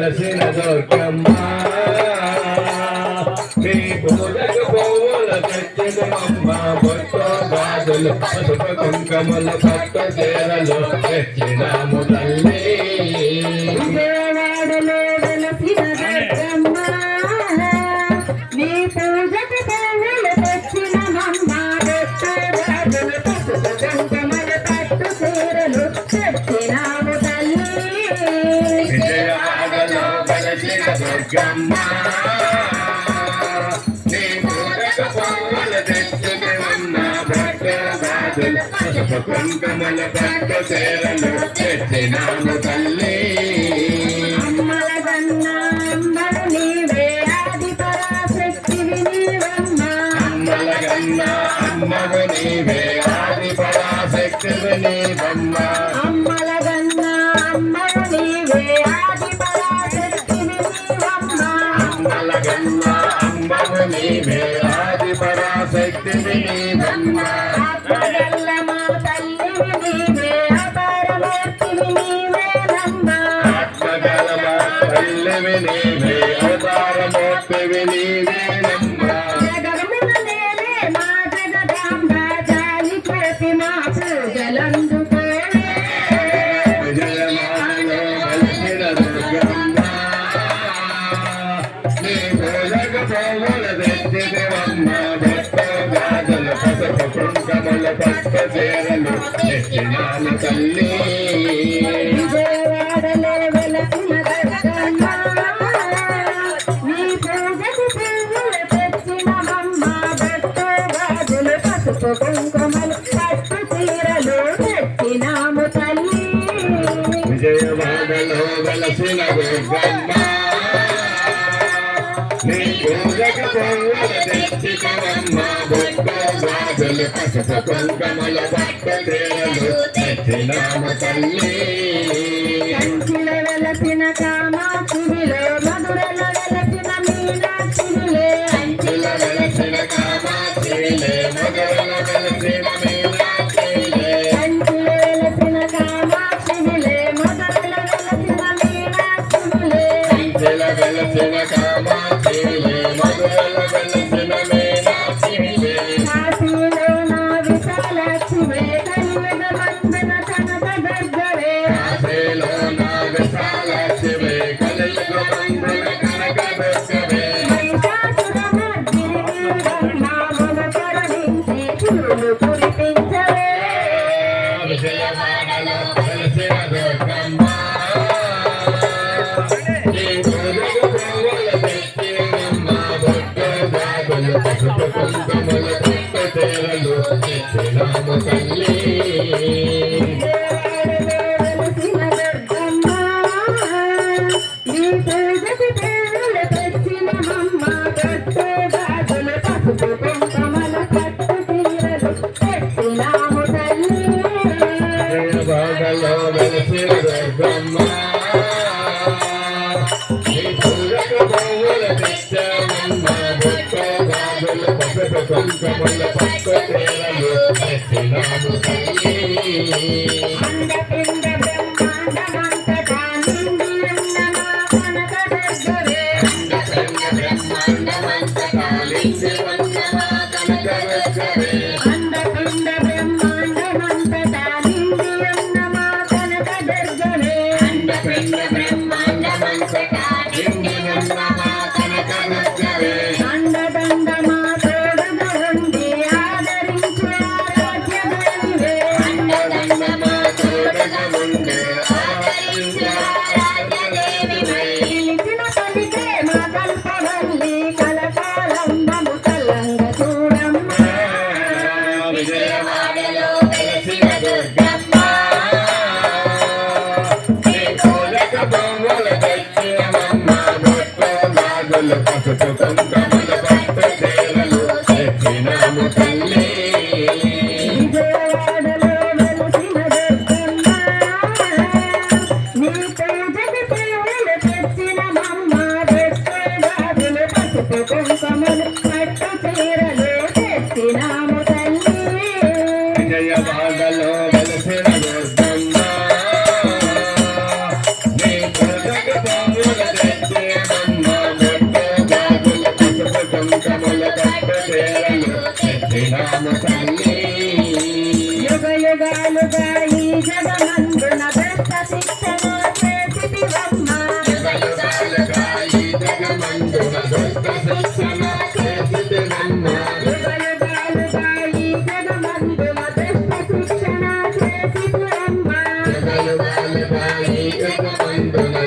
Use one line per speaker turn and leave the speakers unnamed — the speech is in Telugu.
వెలసిన దుర్గమ్మ నీ పూజకు పువ్వులు తెచ్చినమ్మ బొట్టు గాజులు పసుపు కుంకుమలు పట్టు చీరలు తెచ్చినాము తల్లి
విజయవాడలో వెలసిన దుర్గమ్మ నీ పూజకు పువ్వులు తెచ్చినమ్మ బొట్టు గాజులు పసుపు కుంకుమలు పట్టు చీరలు తెచ్చినాము తల్లి
విజయవాడలో వెలసిన దుర్గమ్మ నీ పూజకు పువ్వులు తెచ్చినమ్మ బొట్టు గాజులు పసుపు కుంకుమలు పట్టు చీరలు తెచ్చినాము తల్లి
అమ్మలగన్న అమ్మలు నీవే ఆది పరాశక్తివి నీవమ్మ
అమ్మలగన్న అమ్మవు నీవే ఆది పరాశక్తివి నీవమ్మ
అమ్మలగన్న అమ్మలు నీవే ఆది పరాశక్తివి నీవమ్మ
అమ్మలగన్న అమ్మవు నీవే ఆది పరాశక్తివి నీవమ్మ
ఆత్మగల్ల మా తల్లివి నీవే అపారమూర్తివి నీవేనమ్మ
ఆత్మగల తల్లివి నీవే అవతారమూర్తివి నీవేనమ్మ
జగమున నేలే మా జగదాంబ జాలి చేసి మా పూజలందుకోవే
విజయవాడలో వెలసిన దుర్గమ్మ నీ పూజకు పువ్వులు తెచ్చినవమ్మ బొట్టు గాజులు పసుపు కుంకుమలు పట్టు చీరలు తెచ్చినాము తల్లి
విజయవాడలో వెలసిన దుర్గమ్మ నీ పూజకు పువ్వులు తెచ్చినవమ్మ బొట్టు గాజులు పసుపు కుంకుమలు పట్టు చీరలు తెచ్చినాము తల్లి
విజయవాడలో వెలసిన దుర్గమ్మ నీ పూజకు పువ్వులు తెచ్చినవమ్మ బొట్టు గాజులు పసుపు కుంకుమలు పట్టు చీరలు తెచ్చినాము తల్లి
కంచిలో వెలసిన కామాక్షివిలో మధురలో వెలసిన మీనాక్షివిలే
కంచిల వెలసిన కామాక్షివిలే మధురల వెలసిన మీనాక్షివిలే
కంచిలో వెలసిన కామాక్షివిలే మధురలో వెలసిన మీనాక్షివిలే
కంచిల వెలసిన కామాక్షివిలే మధురల వెలసిన మీనాక్షివిలే
కాశీలో నా విశాలాక్షివే కలియుగ మందున కనక దుర్గవే
కాశీలో నా విశాలాక్షివే కలియుగ మందుల కనక దుర్గవే
మహిషాసురమర్దిని బ్రహ్మామును కరుణించి చూలు కురిపించవే
విజయవాడలో వెలసిన దుర్గమ్మ నీ పూజకు పువ్వులు తెచ్చినమ్మ బొట్టు గాజులు పసుపు కుంకుమలు పట్టు చీరలు తెచ్చినాము తల్లి
వెలసిన దుర్గమ్మ నీ పూజకు పువ్వులు తెచ్చినమమ్మ బొట్టు గాజులు పసుపు కుంకుమలు పట్టు చీరలు తెచ్చినాము తల్లి
విజయవాడలో వెలసిన దుర్గమ్మ నీ పూజకు పువ్వులు తెచ్చామమ్మ బొట్టు గాజులు పసుపు కుంకుమలు పట్టు చీరలు తెచ్చినాము తల్లి
అండపిండ బ్రహ్మాండమంతటా నిండి ఉన్న మా కనక దుర్గవే అండపిండ బ్రహ్మాండమంతటా నిండి ఉన్న మా కనక దుర్గవే అండదండ మా తోడుగా ఉండి ఆదరించు ఆరాధ్య దైవే పిలిచిన పలికే మా కల్పవల్లి కలకాలం మము కల్లంగ చూడమ్మ
విజయవాడలో వెలసిన దుర్గమ్మ నీ పూజకు పువ్వులు తెచ్చినవమ్మ బొట్టు గాజులు పసుపు కుంకుమలు పట్టు చీరలు తెచ్చినాము తల్లి
విజయవాడలో వెలసిన దుర్గమ్మ నీ పూజకు పువ్వులు తెచ్చినమమ్మ బొట్టు గాజులు పసుపు కుంకుమలు పట్టు చీరలు తెచ్చినాము తల్లి
విజయవాడలో వెలసిన దుర్గమ్మ నీ పూజకు పువ్వులు నందున